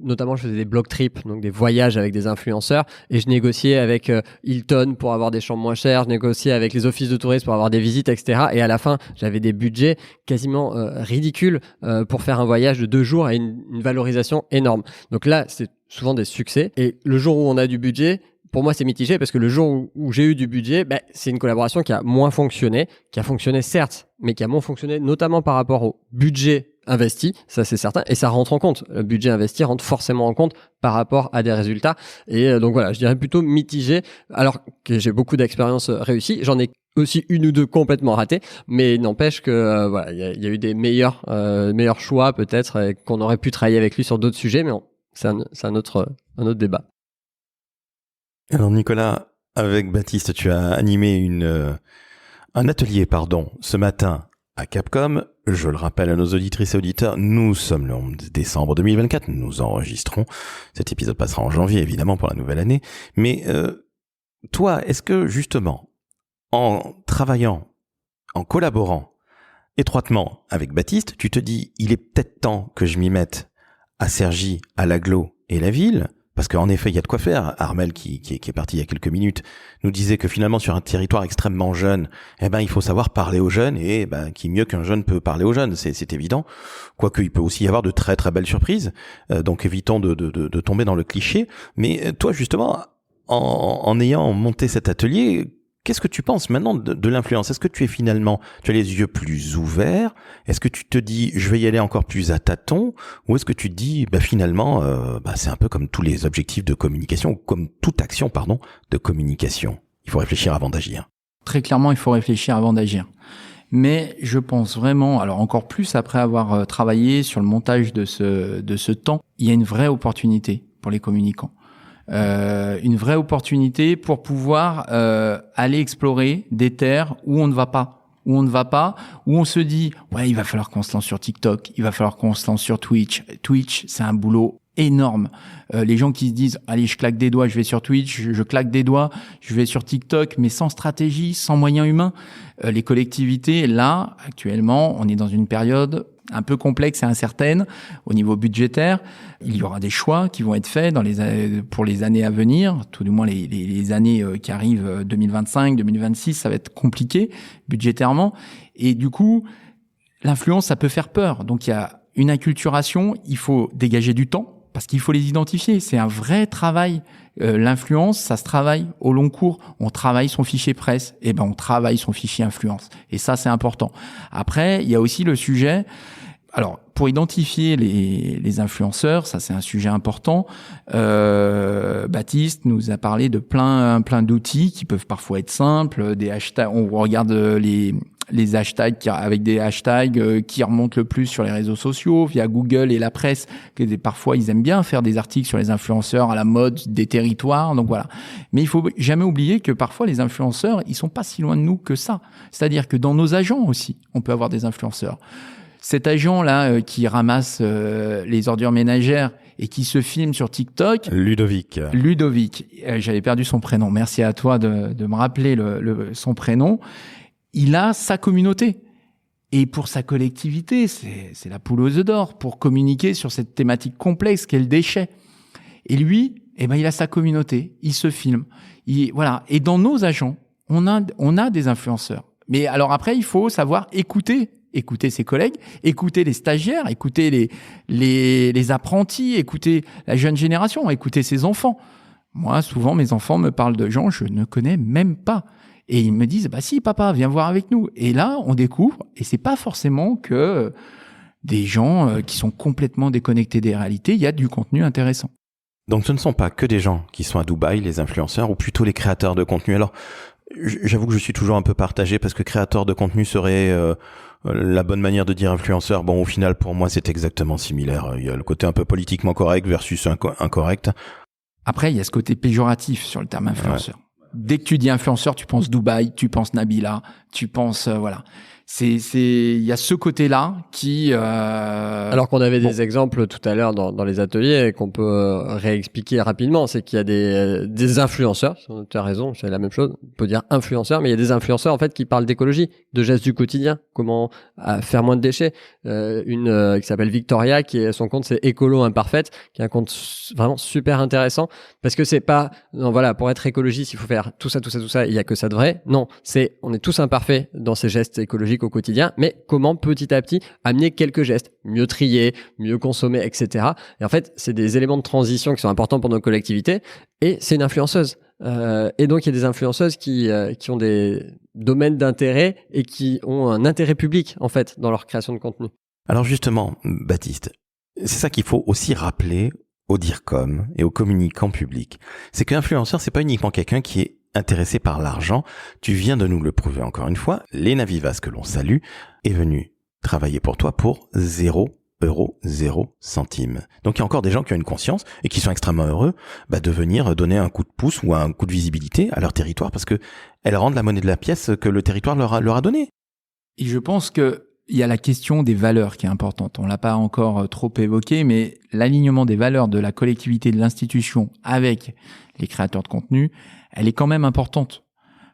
notamment, je faisais des blog trips, donc des voyages avec des influenceurs, et je négociais avec Hilton pour avoir des chambres moins chères, je négociais avec les offices de tourisme pour avoir des visites, etc. Et à la fin, j'avais des budgets quasiment ridicules pour faire un voyage de 2 jours et une valorisation énorme. Donc là, c'est souvent des succès. Et le jour où on a du budget, pour moi, c'est mitigé parce que le jour où j'ai eu du budget, c'est une collaboration qui a moins fonctionné, qui a fonctionné certes, mais qui a moins fonctionné notamment par rapport au budget investi, ça c'est certain, et ça rentre en compte. Le budget investi rentre forcément en compte par rapport à des résultats. Et donc voilà, je dirais plutôt mitigé, alors que j'ai beaucoup d'expériences réussies. J'en ai aussi 1 ou 2 complètement ratées, mais il n'empêche que il y a eu des meilleurs choix peut-être, qu'on aurait pu travailler avec lui sur d'autres sujets, mais c'est un autre débat. Alors Nicolas, avec Baptiste, tu as animé un atelier, ce matin à Capcom. Je le rappelle à nos auditrices et auditeurs, nous sommes le 11 décembre 2024, nous enregistrons. Cet épisode passera en janvier, évidemment, pour la nouvelle année. Mais toi, est-ce que justement, en travaillant, en collaborant étroitement avec Baptiste, tu te dis, il est peut-être temps que je m'y mette à Cergy, à l'Agglo et la ville? Parce qu'en effet, il y a de quoi faire. Armel, qui est parti il y a quelques minutes, nous disait que finalement, sur un territoire extrêmement jeune, il faut savoir parler aux jeunes, et qui mieux qu'un jeune peut parler aux jeunes, c'est évident. Quoique, il peut aussi y avoir de très très belles surprises. Donc, évitons de tomber dans le cliché. Mais toi, justement, en ayant monté cet atelier, qu'est-ce que tu penses maintenant de l'influence? Est-ce que tu as les yeux plus ouverts? Est-ce que tu te dis, je vais y aller encore plus à tâtons? Ou est-ce que tu te dis, finalement, c'est un peu comme tous les objectifs de communication, ou comme toute action, de communication. Il faut réfléchir avant d'agir. Très clairement, il faut réfléchir avant d'agir. Mais je pense vraiment, alors encore plus après avoir travaillé sur le montage de ce temps, il y a une vraie opportunité pour les communicants. Une vraie opportunité pour pouvoir aller explorer des terres où on ne va pas, où on se dit il va falloir qu'on se lance sur TikTok, il va falloir qu'on se lance sur Twitch. Twitch, c'est un boulot énorme. Les gens qui se disent allez, je claque des doigts, je vais sur Twitch, je claque des doigts, je vais sur TikTok, mais sans stratégie, sans moyens humains. Les collectivités, là, actuellement, on est dans une période un peu complexe et incertaine au niveau budgétaire. Il y aura des choix qui vont être faits pour les années à venir, tout du moins les années qui arrivent, 2025, 2026, ça va être compliqué budgétairement. Et du coup, l'influence, ça peut faire peur. Donc il y a une acculturation, il faut dégager du temps parce qu'il faut les identifier. C'est un vrai travail. L'influence, ça se travaille au long cours. On travaille son fichier presse, on travaille son fichier influence. Et ça, c'est important. Après, il y a aussi le sujet. Alors, pour identifier les influenceurs, ça c'est un sujet important. Baptiste nous a parlé de plein d'outils qui peuvent parfois être simples, des hashtags. On regarde les hashtags avec des hashtags qui remontent le plus sur les réseaux sociaux via Google et la presse. Parfois, ils aiment bien faire des articles sur les influenceurs à la mode des territoires. Donc voilà. Mais il faut jamais oublier que parfois les influenceurs, ils sont pas si loin de nous que ça. C'est-à-dire que dans nos agents aussi, on peut avoir des influenceurs. Cet agent-là qui ramasse les ordures ménagères et qui se filme sur TikTok. Ludovic. J'avais perdu son prénom. Merci à toi de me rappeler son prénom. Il a sa communauté. Et pour sa collectivité, c'est la poule aux œufs d'or pour communiquer sur cette thématique complexe qu'est le déchet. Et lui, il a sa communauté. Il se filme. Voilà. Et dans nos agents, on a des influenceurs. Mais alors après, il faut savoir écouter ses collègues, écouter les stagiaires, écouter les apprentis, écouter la jeune génération, écouter ses enfants. Moi, souvent, mes enfants me parlent de gens que je ne connais même pas. Et ils me disent, si, papa, viens voir avec nous. Et là, on découvre, et c'est pas forcément que des gens qui sont complètement déconnectés des réalités, il y a du contenu intéressant. Donc ce ne sont pas que des gens qui sont à Dubaï, les influenceurs, ou plutôt les créateurs de contenu. Alors, j'avoue que je suis toujours un peu partagé parce que créateur de contenu serait la bonne manière de dire influenceur. Bon, au final, pour moi, c'est exactement similaire. Il y a le côté un peu politiquement correct versus incorrect. Après, il y a ce côté péjoratif sur le terme influenceur. Ouais. Dès que tu dis influenceur, tu penses Dubaï, tu penses Nabila, tu penses il y a ce côté-là qui alors qu'on avait des exemples tout à l'heure dans les ateliers et qu'on peut réexpliquer rapidement, c'est qu'il y a des influenceurs, tu as raison, c'est la même chose, on peut dire influenceurs, mais il y a des influenceurs en fait qui parlent d'écologie, de gestes du quotidien, comment faire moins de déchets. Une qui s'appelle Victoria, son compte c'est Écolo Imparfaite, qui est un compte vraiment super intéressant parce que c'est pas non voilà, pour être écologiste, il faut faire tout ça, il y a que ça de vrai. Non, on est tous imparfaits dans ces gestes écologiques au quotidien, mais comment petit à petit amener quelques gestes, mieux trier, mieux consommer, etc. Et en fait, c'est des éléments de transition qui sont importants pour nos collectivités, et c'est une influenceuse. Et donc, il y a des influenceuses qui ont des domaines d'intérêt et qui ont un intérêt public, en fait, dans leur création de contenu. Alors justement, Baptiste, c'est ça qu'il faut aussi rappeler aux DIRCOM et aux communicants publics. C'est qu'influenceur, c'est pas uniquement quelqu'un qui est intéressé par l'argent. Tu viens de nous le prouver encore une fois. Léna Vivas, que l'on salue, est venue travailler pour toi pour 0 €, 0 centimes. Donc il y a encore des gens qui ont une conscience et qui sont extrêmement heureux de venir donner un coup de pouce ou un coup de visibilité à leur territoire parce que elles rendent la monnaie de la pièce que le territoire leur a donnée. Et je pense que il y a la question des valeurs qui est importante. On l'a pas encore trop évoqué, mais l'alignement des valeurs de la collectivité, de l'institution avec les créateurs de contenu, elle est quand même importante.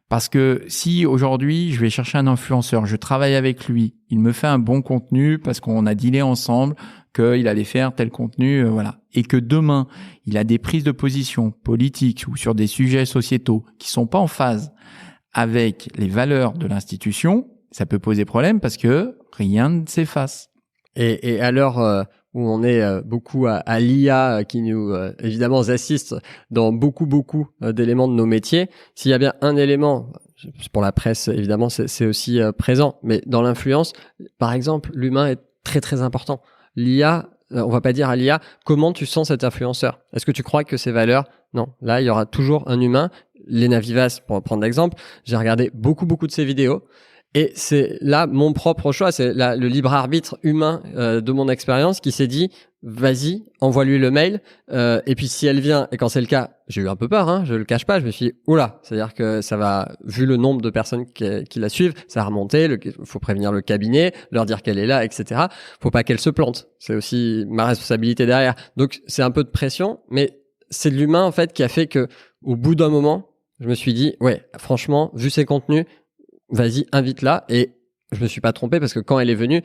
Parce que si aujourd'hui, je vais chercher un influenceur, je travaille avec lui, il me fait un bon contenu parce qu'on a dealé ensemble qu'il allait faire tel contenu, voilà. Et que demain, il a des prises de position politiques ou sur des sujets sociétaux qui sont pas en phase avec les valeurs de l'institution, ça peut poser problème parce que rien ne s'efface. Et à l'heure où on est beaucoup à l'IA qui nous évidemment assiste dans beaucoup d'éléments de nos métiers, s'il y a bien un élément, pour la presse évidemment c'est aussi présent, mais dans l'influence, par exemple, l'humain est très très important. L'IA, on va pas dire à l'IA comment tu sens cet influenceur. Est-ce que tu crois que ses valeurs? Non, là il y aura toujours un humain. Léna Vivas, pour prendre l'exemple, j'ai regardé beaucoup de ses vidéos. Et c'est là mon propre choix, c'est là le libre arbitre humain de mon expérience qui s'est dit vas-y, envoie-lui le mail et puis si elle vient et quand c'est le cas, j'ai eu un peu peur, je le cache pas, je me suis dit oula, c'est-à-dire que ça va, vu le nombre de personnes qui la suivent, ça va remonter, faut prévenir le cabinet, leur dire qu'elle est là, etc. Faut pas qu'elle se plante, c'est aussi ma responsabilité derrière. Donc c'est un peu de pression, mais c'est de l'humain en fait qui a fait que au bout d'un moment, je me suis dit ouais, franchement, vu ses contenus, vas-y, invite-la. Et je me suis pas trompé parce que quand elle est venue,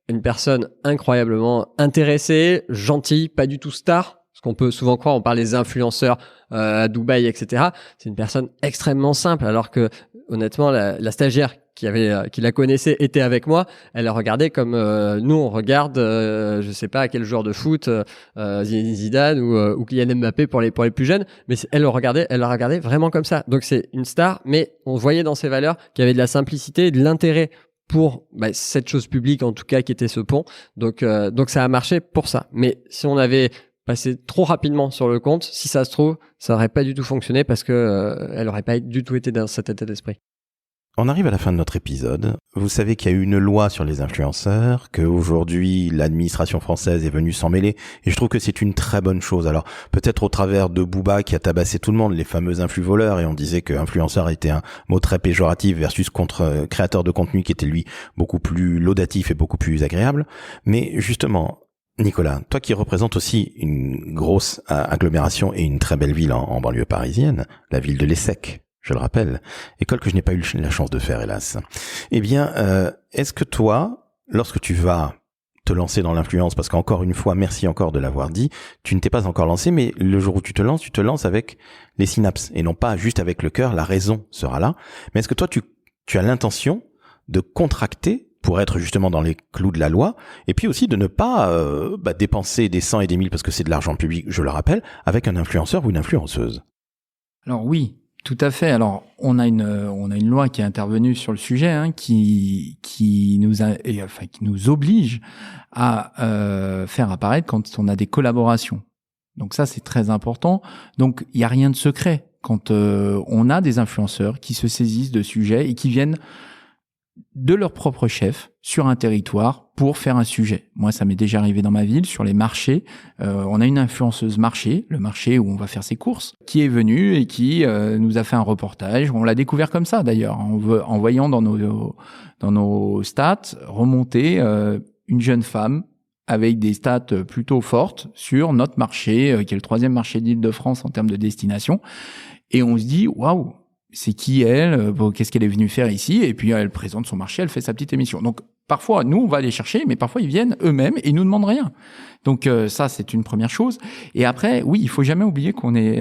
une personne incroyablement intéressée, gentille, pas du tout star. Ce qu'on peut souvent croire, on parle des influenceurs à Dubaï, etc. C'est une personne extrêmement simple. Alors que, honnêtement, la stagiaire qui la connaissait était avec moi. Elle la regardait comme nous on regarde, je sais pas à quel joueur de foot, Zidane ou Kylian Mbappé pour les plus jeunes. Mais elle la regardait vraiment comme ça. Donc c'est une star, mais on voyait dans ses valeurs qu'il y avait de la simplicité et de l'intérêt pour cette chose publique en tout cas qui était ce pont. Donc ça a marché pour ça. Mais si on avait passé trop rapidement sur le compte, si ça se trouve, ça aurait pas du tout fonctionné parce que elle aurait pas du tout été dans cet état d'esprit. On arrive à la fin de notre épisode. Vous savez qu'il y a eu une loi sur les influenceurs, qu'aujourd'hui l'administration française est venue s'en mêler, et je trouve que c'est une très bonne chose. Alors peut-être au travers de Booba qui a tabassé tout le monde, les fameux influvoleurs, et on disait que influenceur était un mot très péjoratif versus contre créateur de contenu qui était lui beaucoup plus laudatif et beaucoup plus agréable. Mais justement, Nicolas, toi qui représentes aussi une grosse agglomération et une très belle ville en banlieue parisienne, la ville de l'Essec, je le rappelle, école que je n'ai pas eu la chance de faire, hélas. Eh bien, est-ce que toi, lorsque tu vas te lancer dans l'influence, parce qu'encore une fois, merci encore de l'avoir dit, tu ne t'es pas encore lancé, mais le jour où tu te lances avec les synapses, et non pas juste avec le cœur, la raison sera là. Mais est-ce que toi, tu as l'intention de contracter pour être justement dans les clous de la loi, et puis aussi de ne pas dépenser des 100 et des 1000, parce que c'est de l'argent public, je le rappelle, avec un influenceur ou une influenceuse? Alors oui, tout à fait. Alors, on a une loi qui est intervenue sur le sujet, qui nous oblige à faire apparaître quand on a des collaborations. Donc ça, c'est très important. Donc, il y a rien de secret quand on a des influenceurs qui se saisissent de sujets et qui viennent de leur propre chef sur un territoire pour faire un sujet. Moi, ça m'est déjà arrivé dans ma ville, sur les marchés. On a une influenceuse marché, le marché où on va faire ses courses, qui est venue et qui nous a fait un reportage. On l'a découvert comme ça, d'ailleurs, en voyant dans nos stats remonter une jeune femme avec des stats plutôt fortes sur notre marché, qui est le 3e marché d'Île-de-France en termes de destination. Et on se dit, waouh, c'est qui elle, qu'est-ce qu'elle est venue faire ici, et puis elle présente son marché, elle fait sa petite émission. Donc parfois, nous, on va les chercher, mais parfois ils viennent eux-mêmes et ils nous demandent rien. Donc ça, c'est une première chose. Et après, oui, il faut jamais oublier qu'on est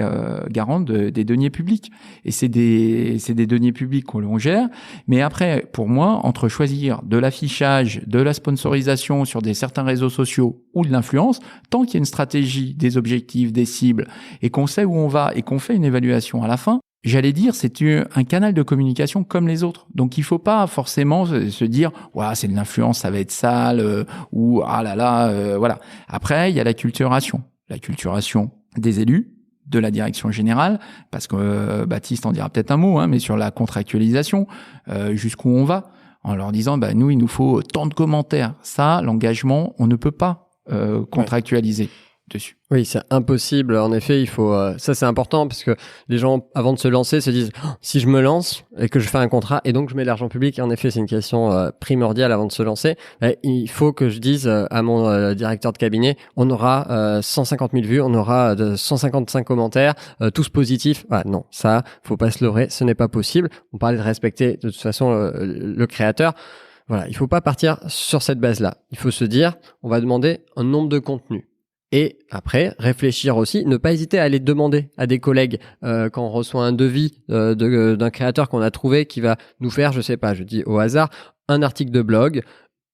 garant des deniers publics. Et c'est des deniers publics qu'on gère. Mais après, pour moi, entre choisir de l'affichage, de la sponsorisation sur certains réseaux sociaux ou de l'influence, tant qu'il y a une stratégie, des objectifs, des cibles, et qu'on sait où on va et qu'on fait une évaluation à la fin, j'allais dire, c'est un canal de communication comme les autres. Donc, il faut pas forcément se dire, ouais, c'est de l'influence, ça va être sale, ou ah là là, voilà. Après, il y a l'acculturation des élus, de la direction générale, parce que Baptiste en dira peut-être un mot, mais sur la contractualisation, jusqu'où on va, en leur disant, nous, il nous faut tant de commentaires. Ça, l'engagement, on ne peut pas contractualiser dessus. Oui, c'est impossible. En effet, il faut. Ça, c'est important parce que les gens, avant de se lancer, se disent si je me lance et que je fais un contrat et donc je mets de l'argent public. Et en effet, c'est une question primordiale avant de se lancer. Il faut que je dise à mon directeur de cabinet on aura 150 000 vues, on aura 155 commentaires, tous positifs. Non, ça, faut pas se leurrer. Ce n'est pas possible. On parlait de respecter de toute façon le créateur. Voilà, il faut pas partir sur cette base-là. Il faut se dire on va demander un nombre de contenus. Et après, réfléchir aussi, ne pas hésiter à aller demander à des collègues quand on reçoit un devis d'un créateur qu'on a trouvé qui va nous faire, je sais pas, je dis au hasard, un article de blog,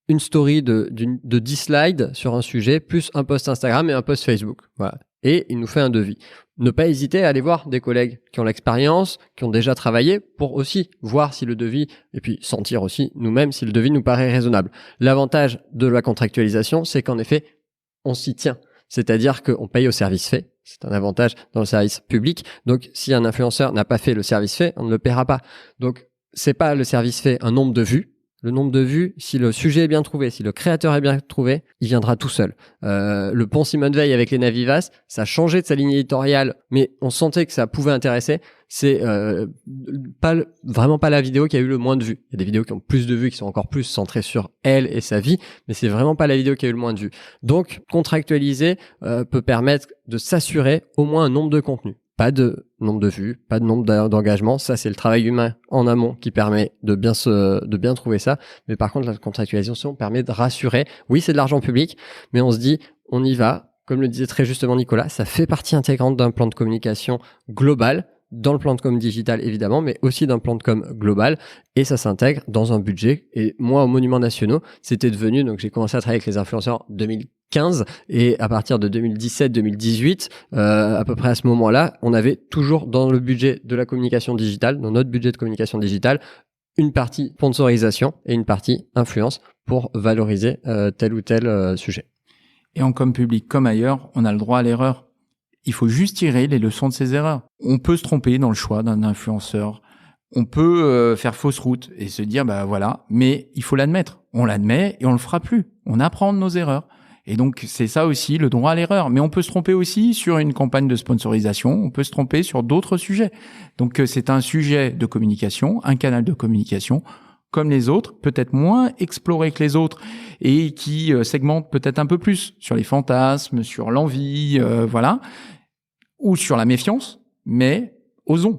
une story de 10 slides sur un sujet, plus un post Instagram et un post Facebook. Voilà. Et il nous fait un devis. Ne pas hésiter à aller voir des collègues qui ont l'expérience, qui ont déjà travaillé pour aussi voir si le devis, et puis sentir aussi nous-mêmes si le devis nous paraît raisonnable. L'avantage de la contractualisation, c'est qu'en effet, on s'y tient. C'est-à-dire qu'on paye au service fait. C'est un avantage dans le service public. Donc, si un influenceur n'a pas fait le service fait, on ne le paiera pas. Donc, c'est pas le service fait un nombre de vues. Le nombre de vues, si le sujet est bien trouvé, si le créateur est bien trouvé, il viendra tout seul. Le pont Simone Veil avec les Navivas, ça a changé de sa ligne éditoriale, mais on sentait que ça pouvait intéresser. C'est vraiment pas la vidéo qui a eu le moins de vues. Il y a des vidéos qui ont plus de vues, qui sont encore plus centrées sur elle et sa vie, mais c'est vraiment pas la vidéo qui a eu le moins de vues. Donc, contractualiser peut permettre de s'assurer au moins un nombre de contenus. Pas de nombre de vues, pas de nombre d'engagements. Ça, c'est le travail humain en amont qui permet de bien trouver ça. Mais par contre, la contractualisation permet de rassurer. Oui, c'est de l'argent public, mais on se dit, on y va. Comme le disait très justement Nicolas, ça fait partie intégrante d'un plan de communication global, dans le plan de com digital évidemment, mais aussi d'un plan de com global, et ça s'intègre dans un budget. Et moi, aux Monuments Nationaux, c'était devenu, donc j'ai commencé à travailler avec les influenceurs en 2015, et à partir de 2017-2018, à peu près à ce moment-là, on avait toujours dans le budget de la communication digitale, dans notre budget de communication digitale, une partie sponsorisation et une partie influence pour valoriser tel ou tel sujet. Et en com public comme ailleurs, on a le droit à l'erreur. Il faut juste tirer les leçons de ses erreurs. On peut se tromper dans le choix d'un influenceur. On peut faire fausse route et se dire, voilà, mais il faut l'admettre. On l'admet et on le fera plus. On apprend de nos erreurs. Et donc, c'est ça aussi, le droit à l'erreur. Mais on peut se tromper aussi sur une campagne de sponsorisation. On peut se tromper sur d'autres sujets. Donc, c'est un sujet de communication, un canal de communication, comme les autres, peut-être moins exploré que les autres et qui segmente peut-être un peu plus sur les fantasmes, sur l'envie, voilà, ou sur la méfiance, mais osons.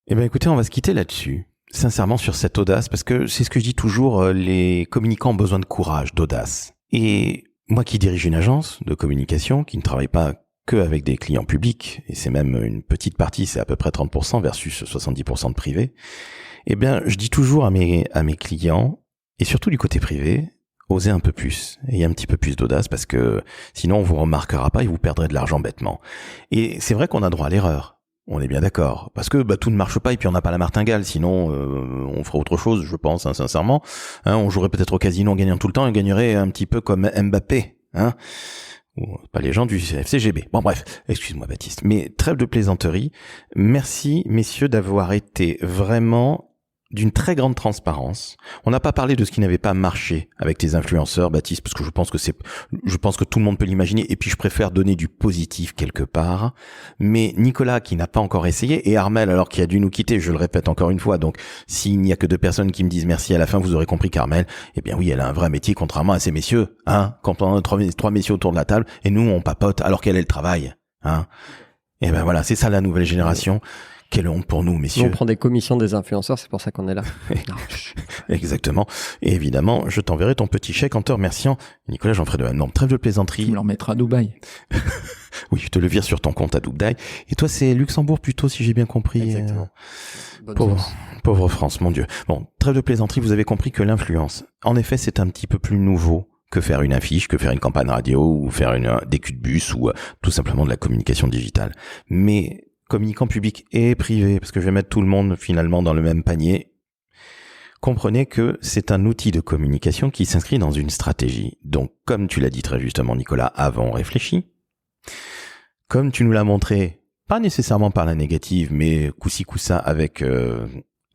Eh bien écoutez, on va se quitter là-dessus, sincèrement sur cette audace, parce que c'est ce que je dis toujours, les communicants ont besoin de courage, d'audace. Et moi qui dirige une agence de communication, qui ne travaille pas que avec des clients publics, et c'est même une petite partie, c'est à peu près 30% versus 70% de privé, eh bien, je dis toujours à mes clients, et surtout du côté privé, osez un peu plus, ayez un petit peu plus d'audace, parce que sinon on vous remarquera pas et vous perdrez de l'argent bêtement. Et c'est vrai qu'on a droit à l'erreur, on est bien d'accord, parce que tout ne marche pas et puis on n'a pas la martingale, sinon on ferait autre chose, je pense, sincèrement. On jouerait peut-être au casino en gagnant tout le temps et gagnerait un petit peu comme Mbappé, ou pas les gens du FCGB. Bon bref, excuse-moi Baptiste, mais trêve de plaisanterie. Merci messieurs d'avoir été vraiment d'une très grande transparence. On n'a pas parlé de ce qui n'avait pas marché avec tes influenceurs, Baptiste, parce que je pense que tout le monde peut l'imaginer, et puis je préfère donner du positif quelque part. Mais Nicolas, qui n'a pas encore essayé, et Armel, alors qui a dû nous quitter, je le répète encore une fois, donc s'il n'y a que 2 personnes qui me disent merci à la fin, vous aurez compris qu'Armel, eh bien oui, elle a un vrai métier, contrairement à ces messieurs, hein, quand on a 3 messieurs autour de la table, et nous, on papote, alors qu'elle, elle travaille, hein. Et ben voilà, c'est ça la nouvelle génération. Quelle honte pour nous, messieurs. On prend des commissions des influenceurs, c'est pour ça qu'on est là. Exactement. Et évidemment, je t'enverrai ton petit chèque en te remerciant. Nicolas, j'en ferai de la norme. Trêve de plaisanterie. Tu me le remettras à Dubaï. Oui, je te le vire sur ton compte à Dubaï. Et toi, c'est Luxembourg plutôt, si j'ai bien compris. Exactement. Pauvre France, mon Dieu. Bon, trêve de plaisanterie, vous avez compris que l'influence, en effet, c'est un petit peu plus nouveau que faire une affiche, que faire une campagne radio, ou faire des culs de bus, ou tout simplement de la communication digitale. Mais communicant public et privé, parce que je vais mettre tout le monde finalement dans le même panier, comprenez que c'est un outil de communication qui s'inscrit dans une stratégie. Donc, comme tu l'as dit très justement, Nicolas, avons réfléchi. Comme tu nous l'as montré, pas nécessairement par la négative, mais coup-ci coup-ça avec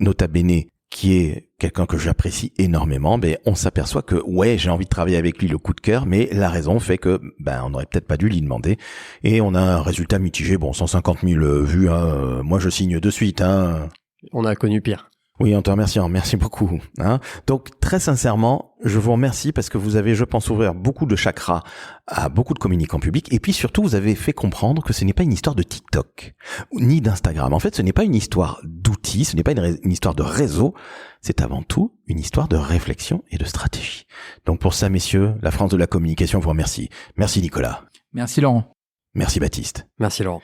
Nota Bene, qui est quelqu'un que j'apprécie énormément, on s'aperçoit que ouais, j'ai envie de travailler avec lui, le coup de cœur, mais la raison fait que on n'aurait peut-être pas dû lui demander, et on a un résultat mitigé. Bon, 150 000 vues, hein, moi je signe de suite, hein. On a connu pire. Oui, en te remerciant, merci beaucoup, hein. Donc très sincèrement, je vous remercie parce que vous avez, je pense, ouvert beaucoup de chakras à beaucoup de communicants publics, et puis surtout vous avez fait comprendre que ce n'est pas une histoire de TikTok ni d'Instagram. En fait, ce n'est pas une histoire d'outils, ce n'est pas une histoire de réseau, c'est avant tout une histoire de réflexion et de stratégie. Donc pour ça, messieurs, la France de la communication vous remercie. Merci Nicolas. Merci Laurent. Merci Baptiste. Merci Laurent.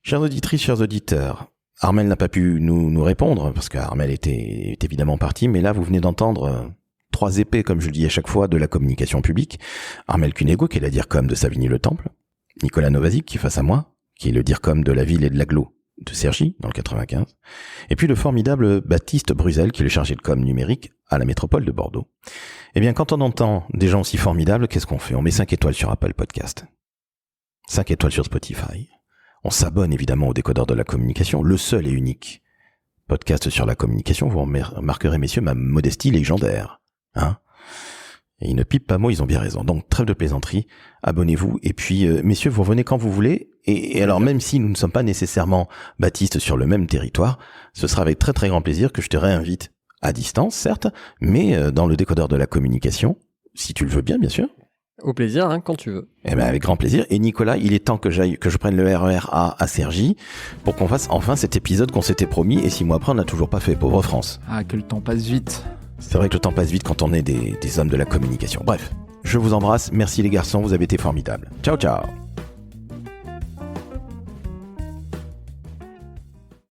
Chères auditrices, chers auditeurs, Armel n'a pas pu nous répondre, parce qu'Armel est évidemment parti, mais là, vous venez d'entendre 3 épées, comme je le dis à chaque fois, de la communication publique. Armel Cunego, qui est la DIRCOM de Savigny-le-Temple. Nicolas Novazic, qui est face à moi, qui est le DIRCOM de la ville et de l'agglo de Cergy, dans le 95. Et puis le formidable Baptiste Bruzel, qui est le chargé de com numérique à la métropole de Bordeaux. Eh bien, quand on entend des gens aussi formidables, qu'est-ce qu'on fait? On met 5 étoiles sur Apple Podcast. 5 étoiles sur Spotify. On s'abonne évidemment au décodeur de la communication, le seul et unique podcast sur la communication. Vous remarquerez, messieurs, ma modestie légendaire, hein. Et ils ne pipent pas mot, ils ont bien raison. Donc, trêve de plaisanterie, abonnez-vous. Et puis, messieurs, vous revenez quand vous voulez. Et alors, même si nous ne sommes pas nécessairement, Baptiste, sur le même territoire, ce sera avec très très grand plaisir que je te réinvite à distance, certes, mais dans le décodeur de la communication, si tu le veux bien sûr. Au plaisir, hein, quand tu veux. Eh ben, avec grand plaisir. Et Nicolas, il est temps que je prenne le RER à Cergy pour qu'on fasse enfin cet épisode qu'on s'était promis, et 6 mois après, on n'a toujours pas fait, pauvre France. Ah, que le temps passe vite. C'est vrai que le temps passe vite quand on est des hommes de la communication. Bref, je vous embrasse. Merci les garçons, vous avez été formidables. Ciao, ciao.